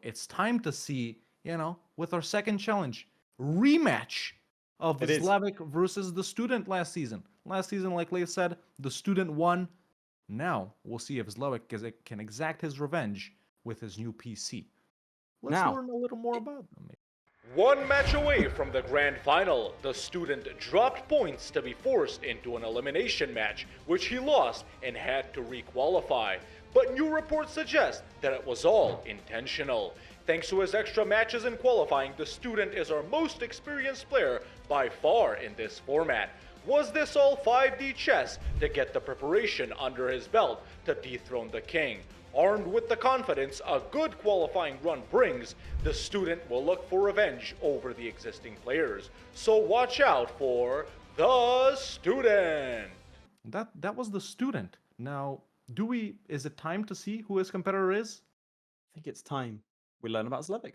it's time to see, with our second challenge, rematch of the It is. Zlewikk versus the Student last season. Last season, like Laith said, the Student won. Now, we'll see if Zlewikk can exact his revenge with his new PC. Let's learn a little more about them. One match away from the grand final, the Student dropped points to be forced into an elimination match, which he lost and had to re-qualify. But new reports suggest that it was all intentional. Thanks to his extra matches in qualifying, the Student is our most experienced player by far in this format. Was this all 5D chess to get the preparation under his belt to dethrone the king? Armed with the confidence a good qualifying run brings, the Student will look for revenge over the existing players. So watch out for the Student. That was the Student. Now, is it time to see who his competitor is? I think it's time we learn about Zlewikk.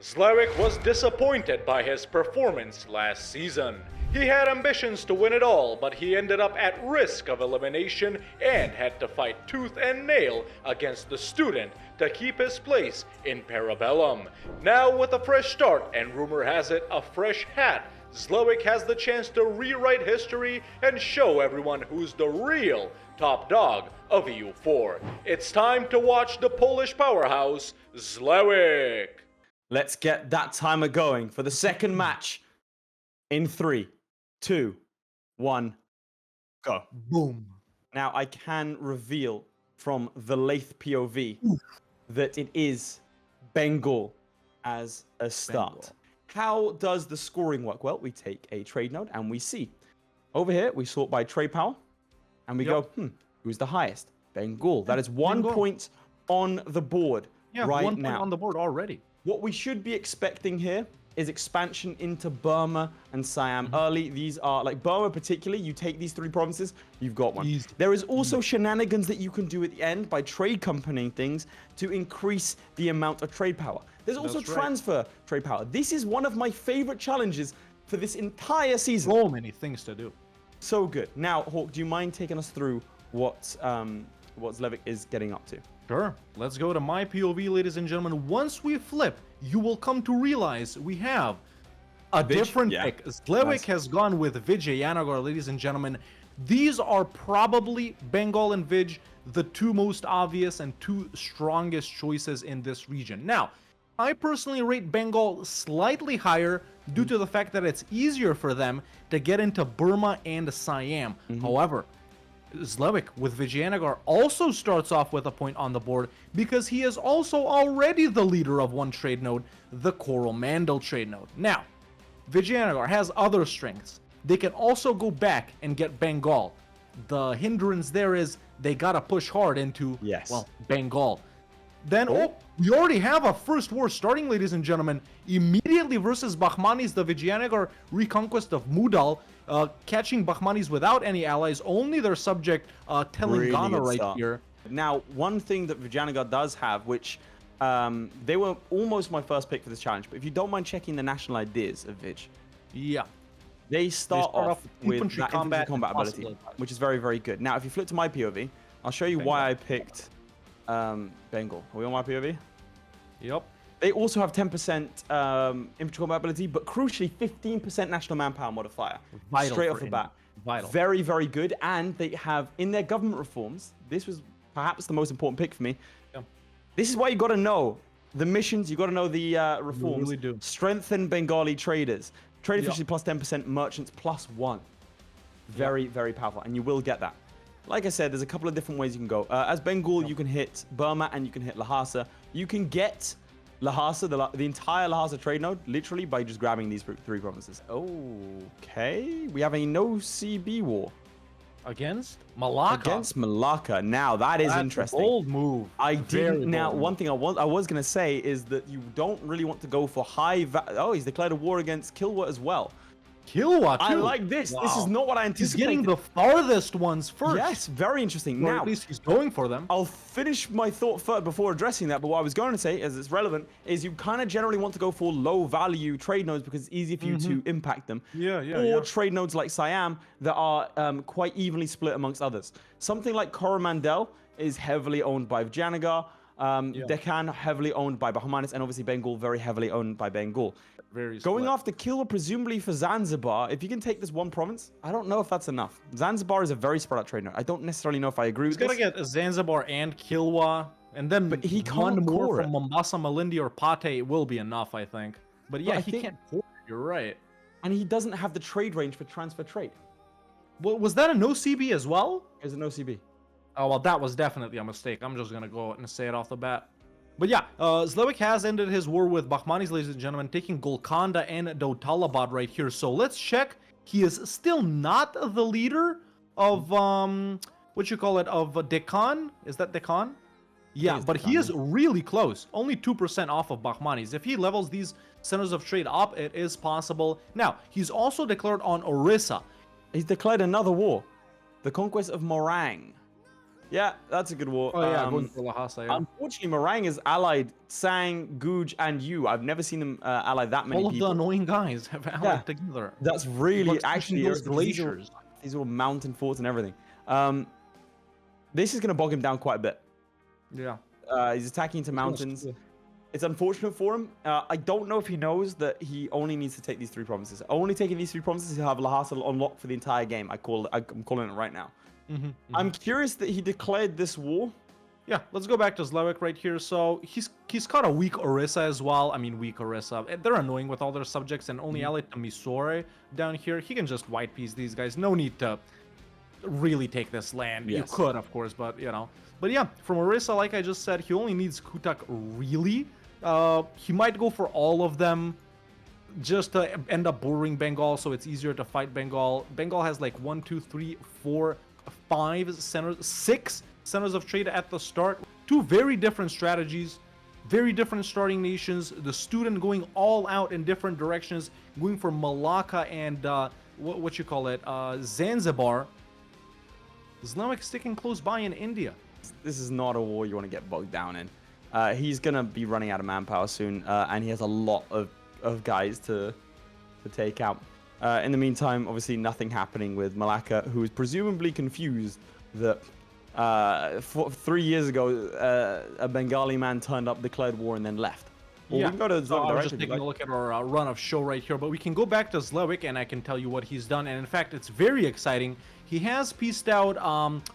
Zlewikk was disappointed by his performance last season. He had ambitions to win it all, but he ended up at risk of elimination and had to fight tooth and nail against the Student to keep his place in Parabellum. Now with a fresh start and rumor has it a fresh hat, Zlewikk has the chance to rewrite history and show everyone who's the real top dog of EU4. It's time to watch the Polish powerhouse, Zlewikk. Let's get that timer going for the second match in 3, 2, 1, go. Boom. Now, I can reveal from the Laith POV that it is Bengal as a start. Bengal. How does the scoring work? Well, we take a trade node and we see. Over here, we sort by trade power. And we go, who's the highest? Bengal. That is 1 point on the board right 1 point now. on the board already. What we should be expecting here is expansion into Burma and Siam early. These are, like Burma particularly, you take these 3 provinces, you've got one. Easy. There is also shenanigans that you can do at the end by trade companying things to increase the amount of trade power. There's also transfer trade power. This is one of my favorite challenges for this entire season. So many things to do. So good. Now, Hawk, do you mind taking us through what Zlewikk is getting up to? Sure. Let's go to my POV, ladies and gentlemen. Once we flip, you will come to realize we have a different pick. Zlewikk has gone with Vijayanagar, ladies and gentlemen. These are probably Bengal and Vij, the 2 most obvious and 2 strongest choices in this region. Now, I personally rate Bengal slightly higher due to the fact that it's easier for them to get into Burma and Siam. However, Zlewikk with Vijayanagar also starts off with a point on the board because he is also already the leader of one trade node, the Coromandel trade node. Now, Vijayanagar has other strengths. They can also go back and get Bengal. The hindrance there is they gotta push hard into, Bengal. Then, we already have a first war starting, ladies and gentlemen. Immediately versus Bahmanis, the Vijayanagar reconquest of Mudal, catching Bahmanis without any allies, only their subject Telangana here. Now, one thing that Vijayanagar does have, which they were almost my first pick for this challenge, but if you don't mind checking the national ideas of Vij. Yeah. They start off with infantry that infantry combat ability, which is very, very good. Now, if you flip to my POV, I'll show you why I picked Bengal. Are we on my POV? Yep. They also have 10% infantry combat ability, but crucially 15% national manpower modifier. Vital straight off the bat. Vital. Very, very good. And they have, in their government reforms, this was perhaps the most important pick for me. Yeah. This is why you got to know the missions, you got to know the reforms. You really do. Strengthen Bengali traders. Trade efficiency plus 10%, merchants plus 1. Very, very powerful. And you will get that. Like I said, there's a couple of different ways you can go. As Bengal, you can hit Burma and you can hit Lhasa. You can get Lhasa, the entire Lhasa trade node, literally by just grabbing these 3 provinces. Okay. We have a no CB war. Against Malacca. Against Malacca. Now, that is interesting. Bold move. I didn't. Now, one thing I was going to say is that you don't really want to go for high... Oh, he's declared a war against Kilwa as well. Kilwa, too. I like this. Wow. This is not what I anticipated. He's getting the farthest ones first. Yes, very interesting. Or now, at least he's going for them. I'll finish my thought first before addressing that, but what I was going to say, as it's relevant, is you kind of generally want to go for low-value trade nodes because it's easy for you to impact them. Or trade nodes like Siam that are quite evenly split amongst others. Something like Coromandel is heavily owned by Vijayanagar. Deccan heavily owned by Bahmanis, and obviously Bengal very heavily owned by Bengal. Going after Kilwa, presumably for Zanzibar, if you can take this one province, I don't know if that's enough. Zanzibar is a very spread out trade node. I don't necessarily know if I agree with this. He's gonna get Zanzibar and Kilwa, and then But he one can't more core from it. Mombasa, Malindi, or Pate will be enough, I think. But yeah, I he think- can't core it, you're right. And he doesn't have the trade range for transfer trade. Was that a no CB as well? There's an OCB. Oh, well, that was definitely a mistake. I'm just gonna go and say it off the bat. But yeah, Zlewikk has ended his war with Bahmanis, ladies and gentlemen, taking Golconda and Daotalabad right here. So let's check. He is still not the leader of, what you call it, of Deccan? Is that Deccan? Yeah, but he is really close. Only 2% off of Bahmanis. If he levels these centers of trade up, it is possible. Now, he's also declared on Orissa. He's declared another war. The conquest of Morang. Yeah, that's a good war. Oh yeah, going for Lhasa, yeah. Unfortunately, Morang is allied Sang, Guj, and Yu. I've never seen them ally that many All of people. the annoying guys have allied together. That's really Looks actually those glaciers. These little mountain forts and everything. This is going to bog him down quite a bit. Yeah. He's attacking into mountains. It's unfortunate for him. I don't know if he knows that he only needs to take these 3 provinces. Only taking these 3 provinces, he'll have Lhasa unlocked for the entire game. I'm calling it right now. I'm curious that he declared this war. Yeah, let's go back to Zlewikk right here. So he's caught a weak Orissa as well. I mean, weak Orissa. They're annoying with all their subjects and only allied to Mysore down here. He can just white piece these guys. No need to really take this land. Yes. You could, of course, but you know. But yeah, from Orissa, like I just said, he only needs Kutak really. He might go for all of them just to end up bordering Bengal, so it's easier to fight Bengal. Bengal has like 1, 2, 3, 4, 5 centers, 6 centers of trade at the start. 2 very different strategies, very different starting nations. The student going all out in different directions, going for Malacca and what you call it, Zanzibar. Zlewikk sticking close by in India. This is not a war you want to get bogged down in. He's going to be running out of manpower soon, and he has a lot of guys to take out. In the meantime, obviously nothing happening with Malacca, who is presumably confused that 3 years ago, a Bengali man turned up, declared war, and then left. Well, Yeah, we can go to so I was direction just if you taking a like. look at our run of show right here, but we can go back to Zlewikk and I can tell you what he's done. And in fact, it's very exciting. He has pieced out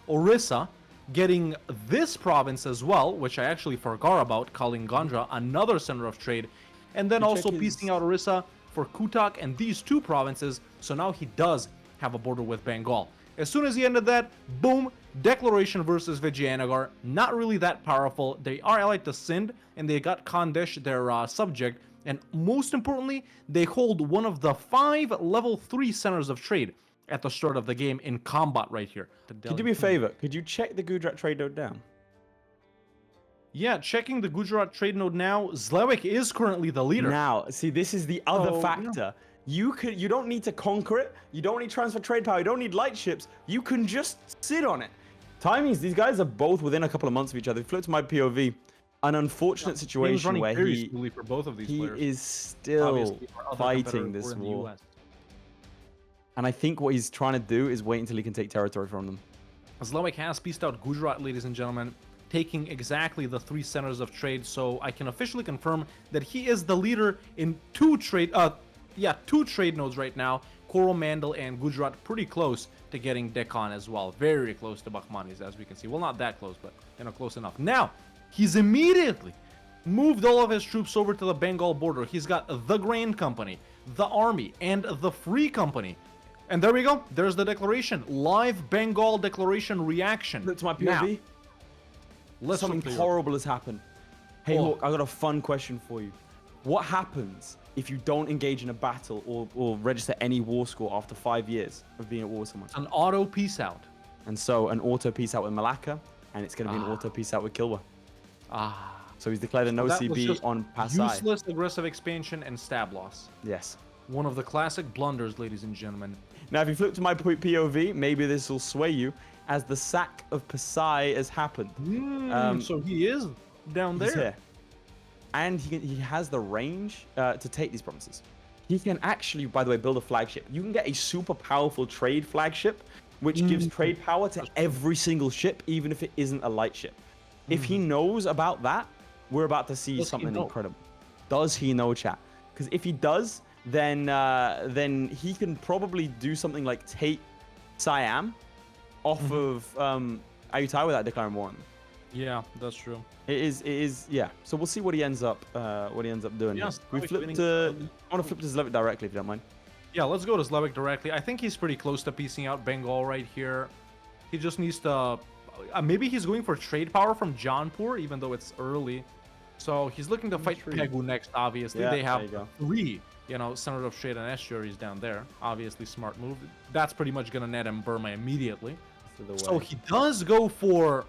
Orissa, getting this province as well, which I actually forgot about, Kalingandra, another center of trade, and then also piecing out Orissa for Kutak and these 2 provinces. So now he does have a border with Bengal. As soon as he ended that, boom, declaration versus Vijayanagar. Not really that powerful. They are allied to Sindh, and they got Khandesh, their subject. And most importantly, they hold one of the 5 level 3 centers of trade at the start of the game in combat right here. Could you do me a favor? Could you check the Gujarat trade node down? Yeah, checking the Gujarat trade node now. Zlewikk is currently the leader. Now, see, this is the other Oh, factor. You don't need to conquer it. You don't need transfer trade power. You don't need light ships. You can just sit on it. Timings, these guys are both within a couple of months of each other. Flip to my POV. An unfortunate situation where very smoothly for both of these he players. is still Obviously, our other fighting competitor this were in the war. US. And I think what he's trying to do is wait until he can take territory from them. Zlewikk has pieced out Gujarat, ladies and gentlemen, taking exactly the 3 centers of trade. So I can officially confirm that he is the leader in 2 trade nodes right now. Coromandel and Gujarat pretty close to getting Deccan as well. Very close to Bahmanis, as we can see. Well, not that close, but close enough. Now, he's immediately moved all of his troops over to the Bengal border. He's got the Grand Company, the Army, and the Free Company. And there we go. There's the declaration. Live Bengal declaration reaction. Look to my Now, POV. Something horrible has happened. Hey, Oh. Hawk, I got a fun question for you. What happens if you don't engage in a battle or register any war score after 5 years of being at war with someone? An auto peace out. And so an auto peace out with Malacca, and it's going to be an auto peace out with Kilwa. So he's declared an That was OCB just on Pasai. useless aggressive expansion and stab loss. Yes. One of the classic blunders, ladies and gentlemen. Now, if you flip to my POV, maybe this will sway you, as the sack of Pasai has happened. So he is down He's there. here. And he has the range to take these provinces. He can actually, by the way, build a flagship. You can get a super powerful trade flagship, which gives trade power to every single ship, even if it isn't a light ship. If he knows about that, we're about to see Does he something know? incredible. Does he know, chat? Because if he does, then he can probably do something like take Siam off of Ayutthaya without declaring war on them. Yeah, that's true. It is, yeah. So we'll see what he ends up doing. Yes, We Zlewikk flip winning- to. I want to flip to Zlewikk directly, if you don't mind. Yeah, let's go to Zlewikk directly. I think he's pretty close to piecing out Bengal right here. He just needs to... maybe he's going for trade power from Jaunpur, even though it's early. So he's looking to fight True. Pegu next, obviously. Yeah, They have there you go. 3, center of trade and estuaries down there. Obviously, smart move. That's pretty much going to net him Burma immediately. So he does go for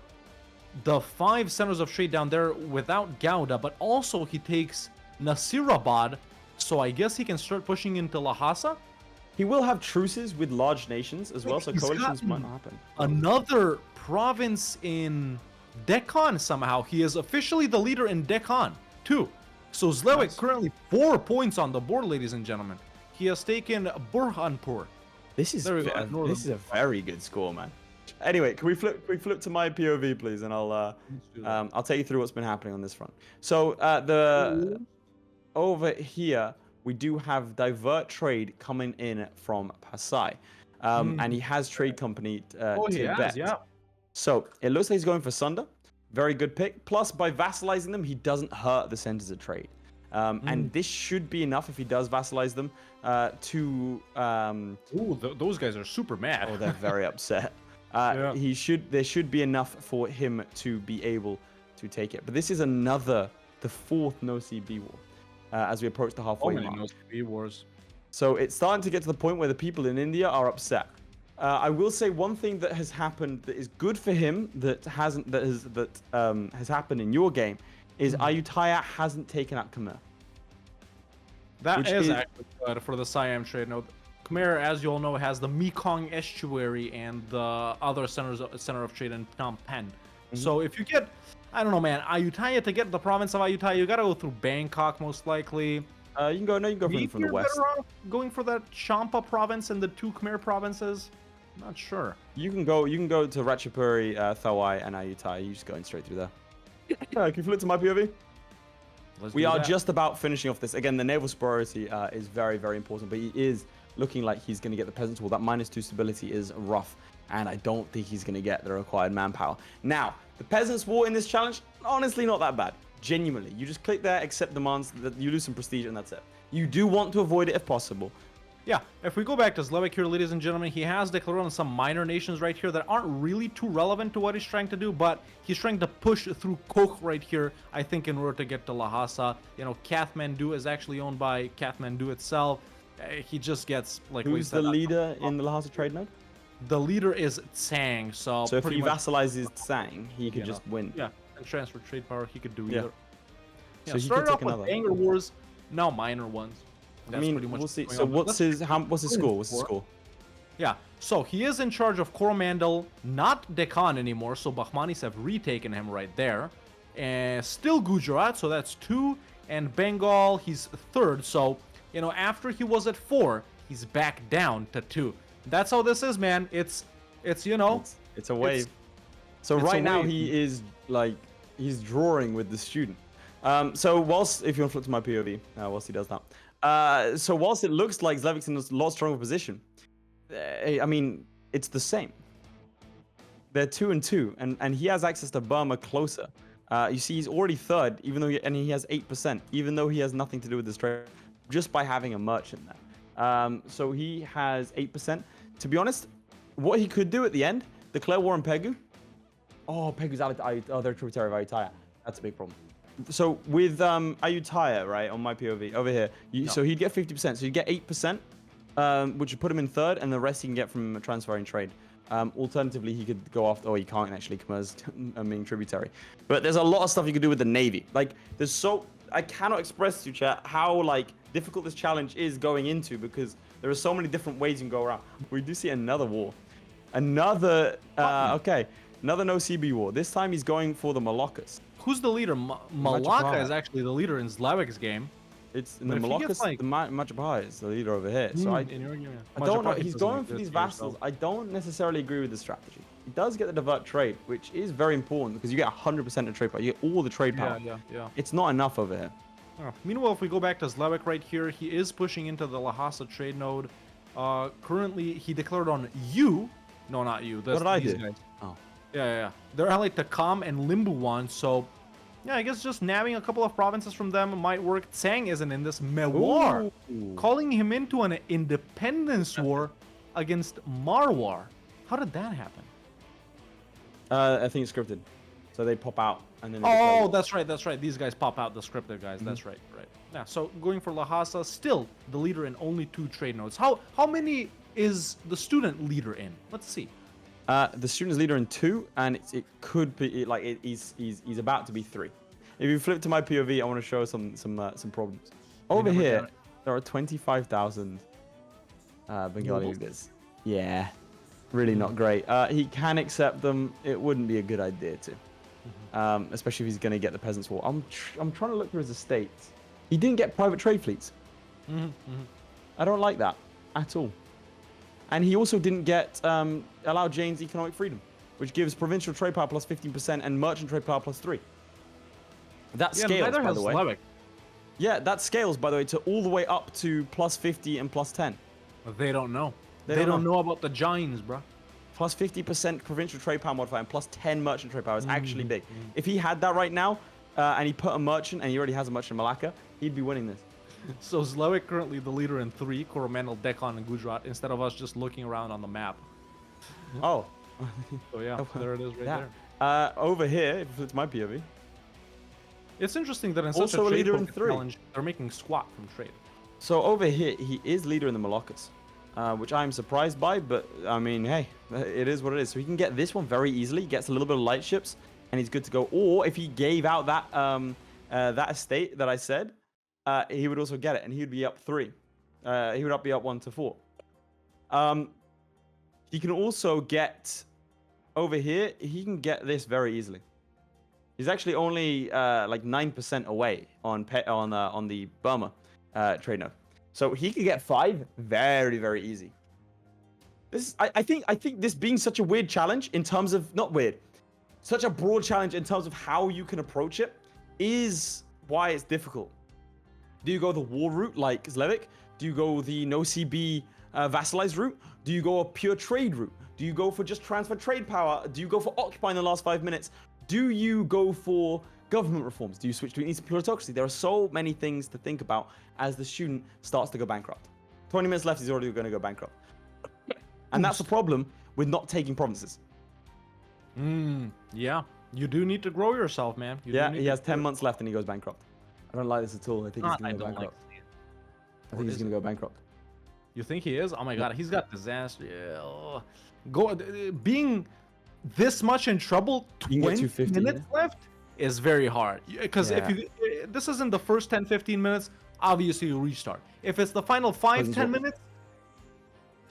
the 5 centers of trade down there without Gouda, but also he takes Nasirabad, so I guess he can start pushing into Lhasa. He will have truces with large nations as well, so He's coalitions gotten might not happen. Another province in Deccan somehow. He is officially the leader in Deccan, too. So Zlewikk Nice. currently 4 points on the board, ladies and gentlemen. He has taken Burhanpur. This is There we go, northern this is a very good score, man. Anyway, can we flip to my POV, please, and I'll take you through what's been happening on this front. So over here we do have divert trade coming in from Pasai, and he has trade company Tibet. yeah. So it looks like he's going for Sunda. Very good pick. Plus, by vassalizing them, he doesn't hurt the centers of trade. And this should be enough if he does vassalize them to. Ooh, those guys are super mad. Oh, they're very upset. Yeah. There should be enough for him to be able to take it. But this is the 4th no CB war as we approach the halfway mark. No speed wars. So it's starting to get to the point where the people in India are upset. I will say one thing that has happened that is good for him that has happened in your game is Ayutthaya hasn't taken out Khmer. That Which is is- actually good for the Siam trade node. Khmer, as you all know, has the Mekong estuary and the other center of trade in Phnom Penh. So if you get, I don't know, man, Ayutthaya, to get the province of Ayutthaya, you gotta go through Bangkok most likely. You can go Maybe from the you're west. better off going for that Champa province and the 2 Khmer provinces. Not sure. You can go to Ratchapuri, Thawai, and Ayutthaya. You're just going straight through there. Can you flip to my POV? Let's We do are that. just about finishing off this. Again, the naval superiority is very, very important, but he is looking like he's going to get the peasants wall. That -2 stability is rough, and I don't think he's going to get the required manpower. Now, the peasants war in this challenge, honestly, not that bad. Genuinely, you just click there, accept demands, you lose some prestige, and that's it. You do want to avoid it if possible. Yeah, if we go back to Zlewikk here, ladies and gentlemen, he has declared on some minor nations right here that aren't really too relevant to what he's trying to do, but he's trying to push through Kok right here, I think, in order to get to Lhasa. Kathmandu is actually owned by Kathmandu itself. He just gets, like we Who's said, the leader in the Lhasa trade node? The leader is Tsang, so So if pretty he much, vassalizes Tsang, he could just win. yeah, and transfer trade power, he could do Yeah. either. Yeah, So he started could off take with another. anger wars, now minor ones. I mean, we'll see. going So on. what's his score? What's his for- score? Yeah, so he is in charge of Coromandel, not Deccan anymore, so Bahmanis have retaken him right there. And still Gujarat, so that's 2. And Bengal, he's 3rd, so, after he was at 4, he's back down to 2. That's how this is, man. It's It's a wave. So it's a right now wave. he is he's drawing with the student. So whilst, if you want to flip to my POV, whilst he does that. So whilst it looks like Zlewick's in a lot stronger position, I mean, it's the same. They're 2 and 2, and he has access to Burma closer. You see, he's already 3rd, even though he has 8%, even though he has nothing to do with this trade, just by having a merchant there. So he has 8%. To be honest, what he could do at the end, declare war on Pegu. Oh, Pegu's out of they're tributary of Ayutthaya. That's a big problem. So with Ayutthaya, right, on my POV over here, so he'd get 50%. So he'd get 8%, which would put him in 3rd, and the rest he can get from transferring trade. Alternatively, he could go after. Oh, he can't actually. Khmer's being tributary. But there's a lot of stuff you could do with the navy. Like, I cannot express to you, chat, how difficult this challenge is going into, because there are so many different ways you can go around. We do see another war, another no CB war. This time he's going for the Moluccas. Who's the leader? Malacca is actually the leader in Zlewick's game. It's in But the if he gets, Moluccas. The Majapahit is the leader over here. So I In your game, don't know. He's going for these vassals. I don't necessarily agree with the strategy. he does get the divert trade, which is very important because you get 100% of trade power. You get all the trade power. Yeah. It's not enough over here. Meanwhile, if we go back to Zlewikk right here, he is pushing into the Lhasa trade node. Currently, he declared on you. No, not you. What did I do? Guys. Oh. Yeah. They're allied to Kam and Limbuwan, so yeah, I guess just nabbing a couple of provinces from them might work. Tsang isn't in this. Mewar calling him into an independence war against Marwar. How did that happen? I think it's scripted. So they pop out and then. Oh, that's right. These guys pop out, the scripted guys. That's right. Yeah. So going for Lhasa, still the leader in only 2 trade nodes. How many is the student leader in? Let's see. The student's leader in 2, and it could be like he's about to be 3. If you flip to my POV, I want to show some problems. Over here, there are 25,000 Bengali leaders. Yeah, really not great. He can accept them. It wouldn't be a good idea to, especially if he's going to get the peasants' war. I'm trying to look through his estates. He didn't get private trade fleets. I don't like that at all. And he also didn't get allow Jane's economic freedom, which gives provincial trade power plus 15% and merchant trade power plus 3. That scales, by the way. Zlewikk. Yeah, that scales, by the way, to all the way up to plus 50 and plus 10. They don't know. They don't know about the Jains, bro. Plus 50% provincial trade power modifier and plus 10 merchant trade power is actually big. If he had that right now, and he put a merchant, and he already has a merchant in Malacca, he'd be winning this. So Zlewikk currently the leader in 3, Coromandel, Deccan, and Gujarat, instead of us just looking around on the map. Oh. So yeah, there it is right there. Over here, if it's my POV. It's interesting that in Also such a a leader trade in 3. challenge, they're making squat from trade. So over here, he is leader in the Moluccas, which I'm surprised by, but I mean, hey, it is what it is. So he can get this one very easily, gets a little bit of light ships, and he's good to go. Or if he gave out that that estate that I said, he would also get it, and he would be up 3. He would be up 1 to 4. He can also get over here. He can get this very easily. He's actually only like 9% away on the Burma trade node, so he could get 5 very, very easy. This I think this being such a weird challenge in terms of not weird, such a broad challenge in terms of how you can approach it is why it's difficult. Do you go the war route like Zlewikk? Do you go the no CB vassalized route? Do you go a pure trade route? Do you go for just transfer trade power? Do you go for occupy in the last 5 minutes? Do you go for government reforms? Do you switch to an Eastern plutocracy? There are so many things to think about as the student starts to go bankrupt. 20 minutes left, he's already going to go bankrupt. And that's the problem with not taking provinces. Yeah, you do need to grow yourself, man. He has 10 months left and he goes bankrupt. I don't like this at all. I think he's going to go bankrupt. I think he's going to go bankrupt. You think he is? Oh my god, he's got disaster. Yeah. Being this much in trouble, 20 minutes left is very hard. Because if this isn't the first 10-15 minutes, obviously you restart. If it's the final 5-10 minutes,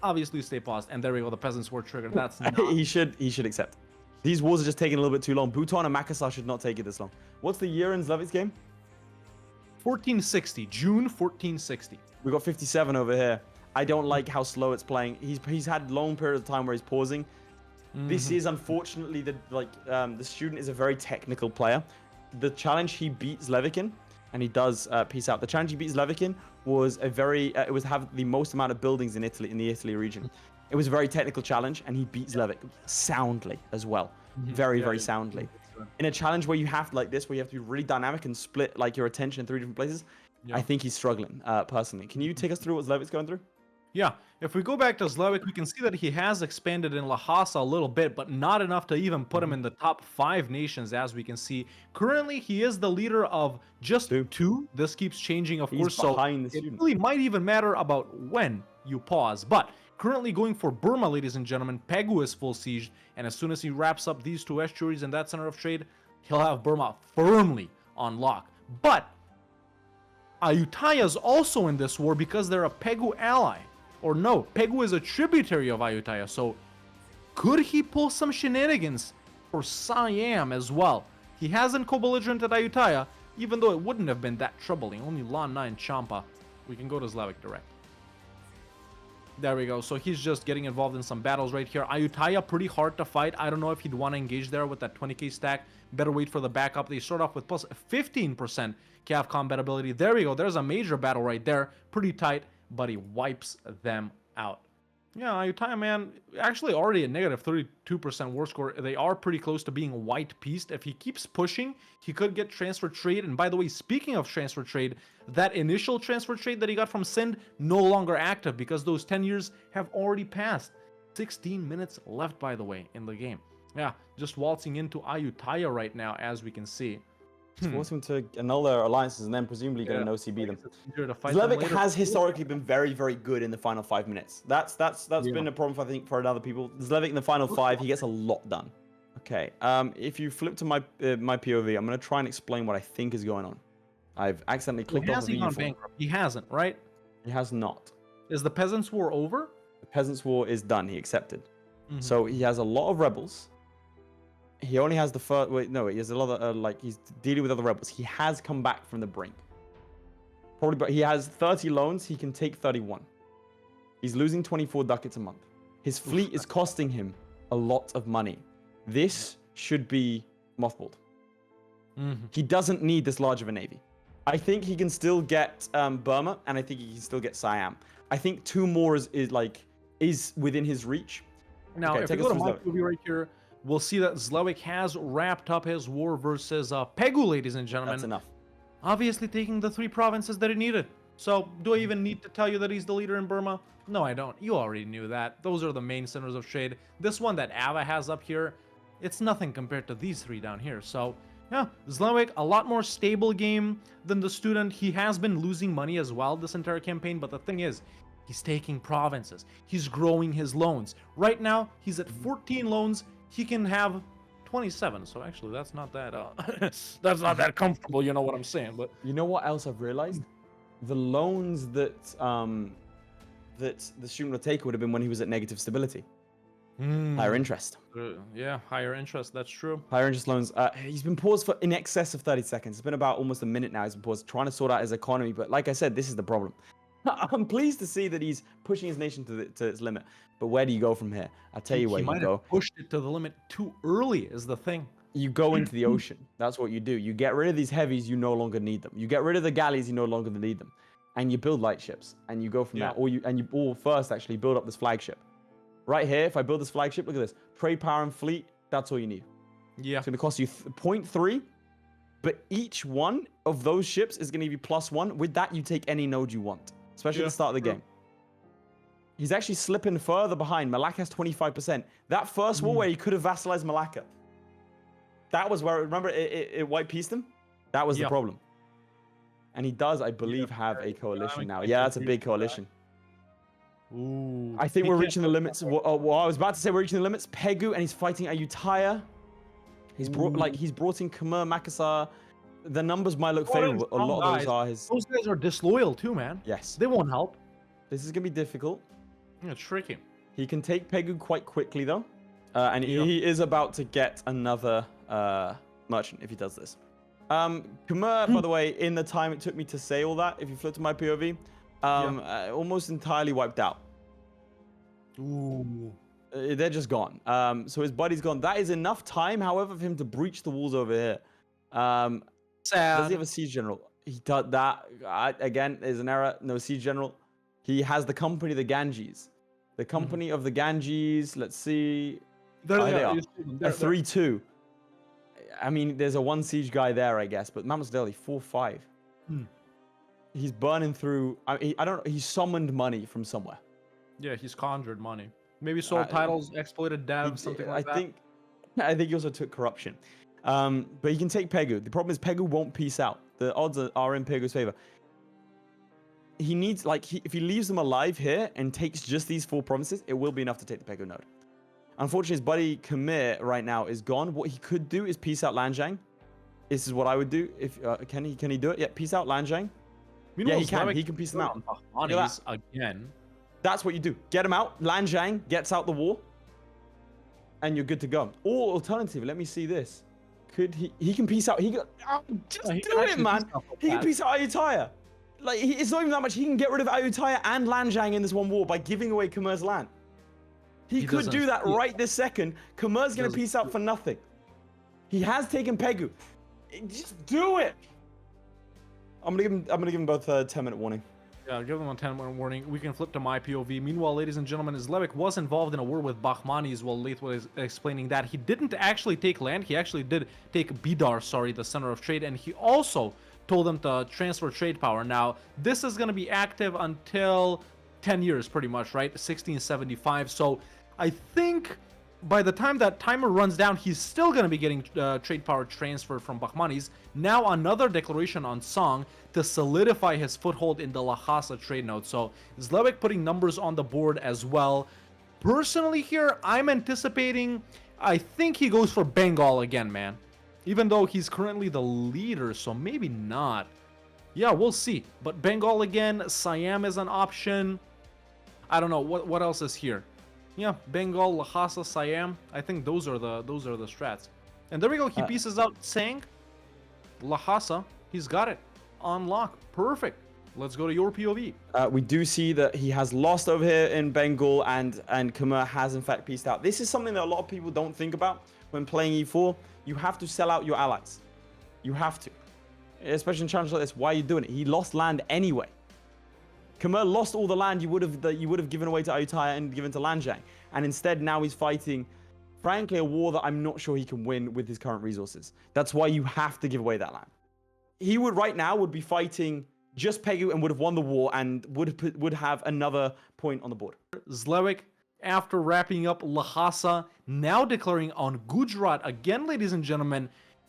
obviously stay paused. And there we go, the peasants were triggered. That's not... he should accept. These wars are just taking a little bit too long. Bhutan and Makassar should not take it this long. What's the year in Zlewick's game? 1460, June 1460. We got 57 over here. I don't like how slow it's playing. He's had long periods of time where he's pausing. This is unfortunately the student is a very technical player. The challenge he beat Zlewikk in, and he does peace out. The challenge he beat Zlewikk in was a very it was have the most amount of buildings in Italy, in the Italy region. It was a very technical challenge, and he beat Zlewikk soundly as well, very soundly. In a challenge where you have like this, where you have to be really dynamic and split like your attention in 3 different places, I think he's struggling personally. Can you take us through what Zlewick's going through? Yeah, if we go back to Zlewikk, we can see that he has expanded in Lhasa a little bit, but not enough to even put him in the top 5 nations, as we can see. Currently, he is the leader of just 2. This keeps changing, of course, so it really might even matter about when you pause. But currently going for Burma, ladies and gentlemen, Pegu is full sieged, and as soon as he wraps up these 2 estuaries and that center of trade, he'll have Burma firmly on lock. But Ayutthaya is also in this war because they're a Pegu ally. Or no, Pegu is a tributary of Ayutthaya, so could he pull some shenanigans for Siam as well? He hasn't co-belligerented Ayutthaya, even though it wouldn't have been that troubling. Only La 9 Champa. We can go to Zlewikk direct. There we go. So he's just getting involved in some battles right here. Ayutthaya, pretty hard to fight. I don't know if he'd want to engage there with that 20k stack. Better wait for the backup. They start off with plus 15% Cav combat ability. There we go. There's a major battle right there. Pretty tight, but he wipes them out. Yeah, Ayutthaya, man, actually already a negative 32% war score. They are pretty close to being white-pieced. If he keeps pushing, he could get transfer trade. And by the way, speaking of transfer trade, that initial transfer trade that he got from Sind, no longer active because those 10 years have already passed. 16 minutes left, by the way, in the game. Yeah, just waltzing into Ayutthaya right now, as we can see. Force him to annul their alliances and then presumably going to no-CB them. Zlewikk Zlewikk has historically been very, very good in the final 5 minutes. That's been a problem, I think, for other people. Zlewikk in the final 5, he gets a lot done. Okay, if you flip to my POV, I'm going to try and explain what I think is going on. I've accidentally clicked off the EU4. Bankrupt? He hasn't, right? He has not. Is the Peasants' War over? The Peasants' War is done. He accepted. So he has a lot of rebels. He only has the first. Wait, no, he has a lot of like he's dealing with other rebels. He has come back from the brink. Probably, but he has 30 loans. He can take 31. He's losing 24 ducats a month. His fleet is costing him a lot of money. This should be mothballed. He doesn't need this large of a navy. I think he can still get Burma, and I think he can still get Siam. I think 2 more is within his reach. Now, okay, if you go to my POV right here, we'll see that Zlewikk has wrapped up his war versus Pegu, ladies and gentlemen. That's enough. Obviously taking the 3 provinces that he needed. So, do I even need to tell you that he's the leader in Burma? No, I don't. You already knew that. Those are the main centers of trade. This one that Ava has up here, it's nothing compared to these 3 down here. So, yeah, Zlewikk, a lot more stable game than the Student. He has been losing money as well this entire campaign, but the thing is, he's taking provinces. He's growing his loans. Right now, he's at 14 loans. He can have 27. So actually, that's not that that's not that comfortable. You know what I'm saying? But you know what else I've realized? The loans that the student would take would have been when he was at negative stability. Higher interest. Yeah, higher interest. That's true. Higher interest loans. He's been paused for in excess of 30 seconds. It's been about almost a minute now. He's been paused, trying to sort out his economy. But like I said, this is the problem. I'm pleased to see that he's pushing his nation to its limit. But where do you go from here? I'll tell you where you go. He might have pushed it to the limit too early is the thing. You go into the ocean. That's what you do. You get rid of these heavies, you no longer need them. You get rid of the galleys, you no longer need them. And you build light ships. And you go from that. Or first actually build up this flagship. Right here, if I build this flagship, look at this. Trade power and fleet, that's all you need. Yeah. It's going to cost you 0.3. But each one of those ships is going to give you +1. With that, you take any node you want. Especially at the start of the game. He's actually slipping further behind. Malacca has 25%. That first war where he could have vassalized Malacca. That was where, remember, it white-pieced him? That was the problem. And he does, I believe, have a coalition now. Yeah, that's a big coalition. Ooh. I think we're reaching the limits. Well, I was about to say we're reaching the limits. Pegu, and he's fighting Ayutthaya. He's brought in Khmer, Makassar. The numbers might look favorable. A lot of those are his. Those guys are disloyal too, man. Yes. They won't help. This is going to be difficult. Yeah, tricky. He can take Pegu quite quickly, though. And he is about to get another merchant if he does this. Khmer, by the way, in the time it took me to say all that, if you flip to my POV, almost entirely wiped out. Ooh. They're just gone. So his buddy's gone. That is enough time, however, for him to breach the walls over here. Sad. Does he have a siege general? He does that. Again, there's an error. No siege general. He has the company of the Ganges. The company of the Ganges. Let's see. There they are. A 3-2. I mean, there's a 1 siege guy there, I guess. But Mammoth Delhi, 4-5. He's burning through. I don't know. He summoned money from somewhere. Yeah, he's conjured money. Maybe sold titles, exploited devs, something like that. I think he also took corruption. But he can take Pegu. The problem is Pegu won't peace out. The odds are in Pegu's favor. He needs, if he leaves them alive here and takes just these 4 provinces, it will be enough to take the Pegu node. Unfortunately, his buddy Khmer right now is gone. What he could do is peace out Lanjiang. This is what I would do. If can he do it? Yeah, peace out Lanjiang. Yeah, he can. He can peace them out. Again. That's what you do. Get him out. Lanjiang gets out the war. And you're good to go. Or alternatively, let me see this. Could he can peace out. Just do it, man. He can peace out Ayutthaya. Like, it's not even that much. He can get rid of Ayutthaya and Lanjiang in this one war by giving away Khmer's land. He could do that right this second. Khmer's going to peace out for nothing. He has taken Pegu. Just do it. I'm gonna give him both a 10-minute warning. Yeah, give them a 10-minute warning. We can flip to my POV. Meanwhile, ladies and gentlemen, Zlewikk was involved in a war with Bahmanis while Laith was explaining that. He didn't actually take land. He actually did take Bidar, the center of trade, and he also told them to transfer trade power. Now, this is going to be active until 10 years, pretty much, right? 1675. So, I think by the time that timer runs down, he's still going to be getting trade power transferred from Bahmanis. Now, another declaration on Song to solidify his foothold in the Lhasa trade node. So, Zlewikk putting numbers on the board as well. Personally here, I'm anticipating, I think he goes for Bengal again, man. Even though he's currently the leader, so maybe not. Yeah, we'll see. But Bengal again, Siam is an option. I don't know, what else is here? Yeah, Bengal, Lhasa, Siam. I think those are the strats. And there we go. He pieces out Tsang, Lhasa. He's got it on lock. Perfect. Let's go to your POV. We do see that he has lost over here in Bengal, and Khmer has in fact pieced out. This is something that a lot of people don't think about when playing E4. You have to sell out your allies. You have to, especially in challenges like this. Why are you doing it? He lost land anyway. Khmer lost all the land you would have given away to Ayutthaya and given to Lanjiang, and instead now he's fighting, frankly, a war that I'm not sure he can win with his current resources. That's why you have to give away that land. He would right now would be fighting just Pegu and would have won the war and would have another point on the board. Zlewikk, after wrapping up Lhasa, now declaring on Gujarat again, ladies and gentlemen.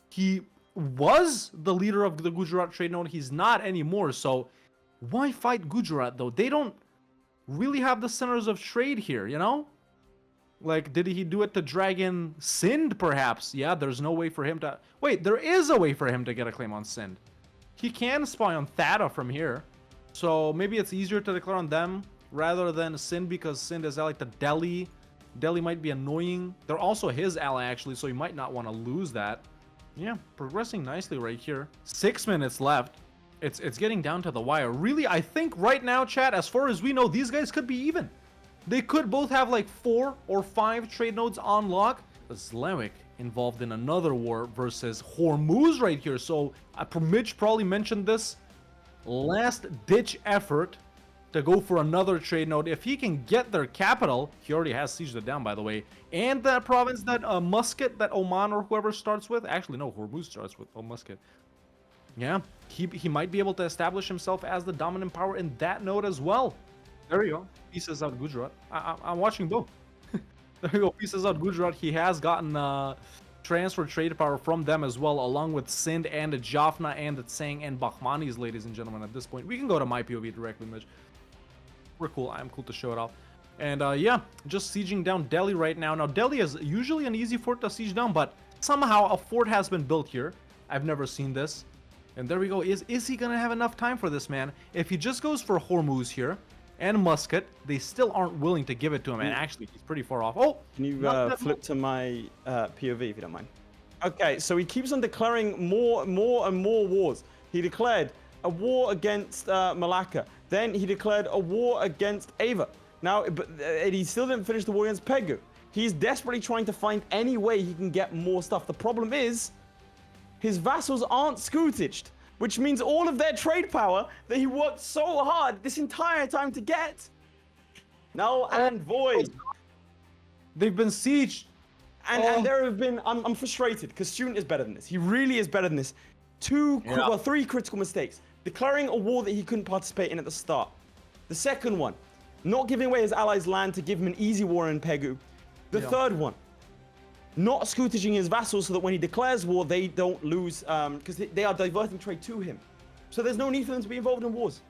He was the leader of the Gujarat trade node. He's not anymore. So why fight Gujarat though? They don't really have the centers of trade here, you know? Like, did he do it to drag in Sindh, perhaps? Yeah, there's no way for him to... Wait, there is a way for him to get a claim on Sindh. He can spy on Thada from here. So maybe it's easier to declare on them rather than Sindh, because Sindh is allied to Delhi. Delhi might be annoying. They're also his ally, actually, so he might not want to lose that. Yeah, progressing nicely right here. 6 minutes left. It's getting down to the wire. Really, I think right now, chat, as far as we know, these guys could be even. They could both have like 4 or 5 trade nodes on lock. Zlewikk involved in another war versus Hormuz right here. So Mitch probably mentioned this. Last ditch effort to go for another trade node. If he can get their capital, he already has sieged it down, by the way, and that province that Muscat, that Oman or whoever starts with. Actually, no, Hormuz starts with Muscat. Yeah, he might be able to establish himself as the dominant power in that node as well. There you go. Pieces out Gujarat. I'm watching both. There you go. Pieces out Gujarat. He has gotten transfer trade power from them as well, along with Sindh and the Jaffna and the Tsang and Bahmanis, ladies and gentlemen. At this point, we can go to my POV directly, Mitch. We're cool. I'm cool to show it off. And yeah, just sieging down Delhi right now. Now, Delhi is usually an easy fort to siege down, but somehow a fort has been built here. I've never seen this. And there we go. Is he going to have enough time for this, man? If he just goes for Hormuz here and Muscat, they still aren't willing to give it to him. And actually, he's pretty far off. Oh! Can you flip to my POV, if you don't mind? Okay, so he keeps on declaring more and more wars. He declared a war against Malacca. Then he declared a war against Ava. Now, but he still didn't finish the war against Pegu. He's desperately trying to find any way he can get more stuff. The problem is, his vassals aren't scootaged, which means all of their trade power that he worked so hard this entire time to get, null and void. They've been sieged. And there have been, I'm frustrated because Student is better than this. He really is better than this. 3 critical mistakes. Declaring a war that he couldn't participate in at the start. The second one, not giving away his allies' land to give him an easy war in Pegu. The third one, not scootaging his vassals so that when he declares war, they don't lose, because they are diverting trade to him. So there's no need for them to be involved in wars.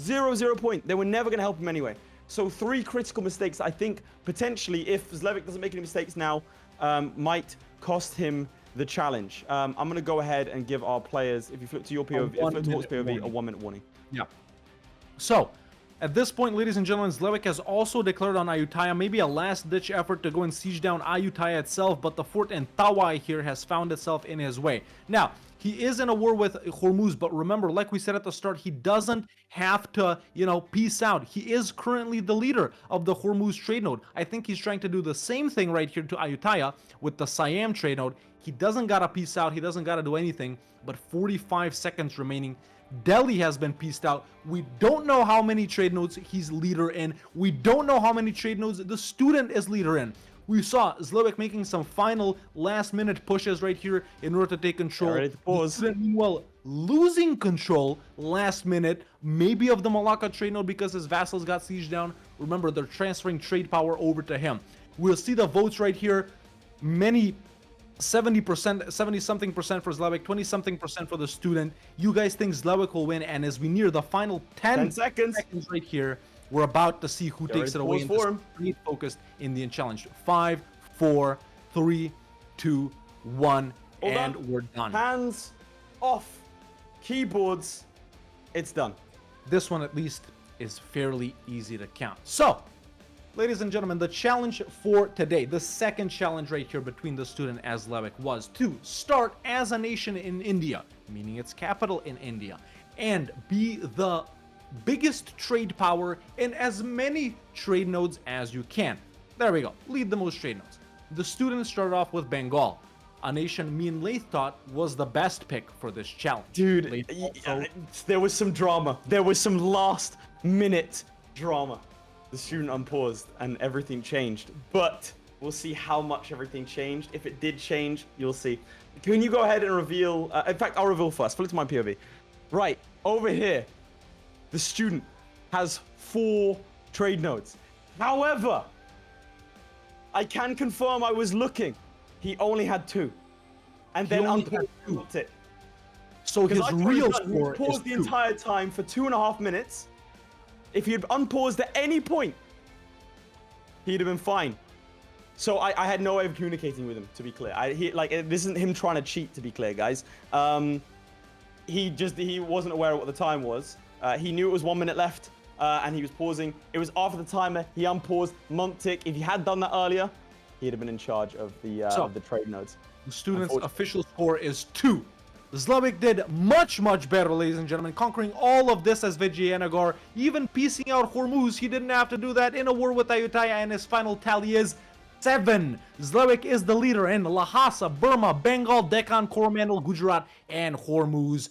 0 point. They were never going to help him anyway. So 3 critical mistakes, I think, potentially, if Zlewikk doesn't make any mistakes now, might cost him the challenge. I'm going to go ahead and give our players, if you flip to your POV, flip to Hawk's POV, a 1-minute warning. Yeah. So, At this point, ladies and gentlemen, Zlewikk has also declared on Ayutthaya, maybe a last-ditch effort to go and siege down Ayutthaya itself, but the fort in Tawai here has found itself in his way. Now, he is in a war with Hormuz, but remember, like we said at the start, he doesn't have to, peace out. He is currently the leader of the Hormuz trade node. I think he's trying to do the same thing right here to Ayutthaya with the Siam trade node. He doesn't gotta peace out. He doesn't gotta do anything, but 45 seconds remaining. Delhi has been pieced out. We don't know how many trade nodes he's leader in. We don't know how many trade nodes the student is leader in. We saw Zlewikk making some final last-minute pushes right here in order to take control. Ready to pause. The student, meanwhile, losing control last minute, maybe of the Malacca trade node because his vassals got sieged down. Remember, they're transferring trade power over to him. We'll see the votes right here. Many 70%, 70-something percent for Zlewikk, 20-something% for the student. You guys think Zlewikk will win, and as we near the final 10 seconds right here, we're about to see who takes it away. For and focused Indian challenge. 5, 4, 3, 2, 1, and we're done. Hands off keyboards. It's done. This one at least is fairly easy to count. So, ladies and gentlemen, the challenge for today, the second challenge right here between the student as Zlewikk, was to start as a nation in India, meaning its capital in India, and be the biggest trade power in as many trade nodes as you can. There we go. Lead the most trade nodes. The student started off with Bengal, a nation me and Laith thought was the best pick for this challenge. Dude, there was some drama. There was some last-minute drama. The student unpaused and everything changed, but we'll see how much everything changed. If it did change, you'll see. Can you go ahead and reveal? In fact, I'll reveal first. Flip to my POV. Right over here, the student has 4 trade nodes. However, I can confirm I was looking. He only had 2, and then unpaused it. So his real score is paused the 2. entire time for 2.5 minutes. If he had unpaused at any point, he'd have been fine. So I had no way of communicating with him, to be clear. This isn't him trying to cheat, to be clear, guys. He wasn't aware of what the time was. He knew it was 1 minute left, and he was pausing. It was after the timer. He unpaused. Monk tick. If he had done that earlier, he'd have been in charge of the trade nodes. The student's official score is 2. Zlewikk did much, much better, ladies and gentlemen, conquering all of this as Vijayanagar, even piecing out Hormuz. He didn't have to do that in a war with Ayutthaya, and his final tally is 7. Zlewikk is the leader in Lhasa, Burma, Bengal, Deccan, Coromandel, Gujarat, and Hormuz.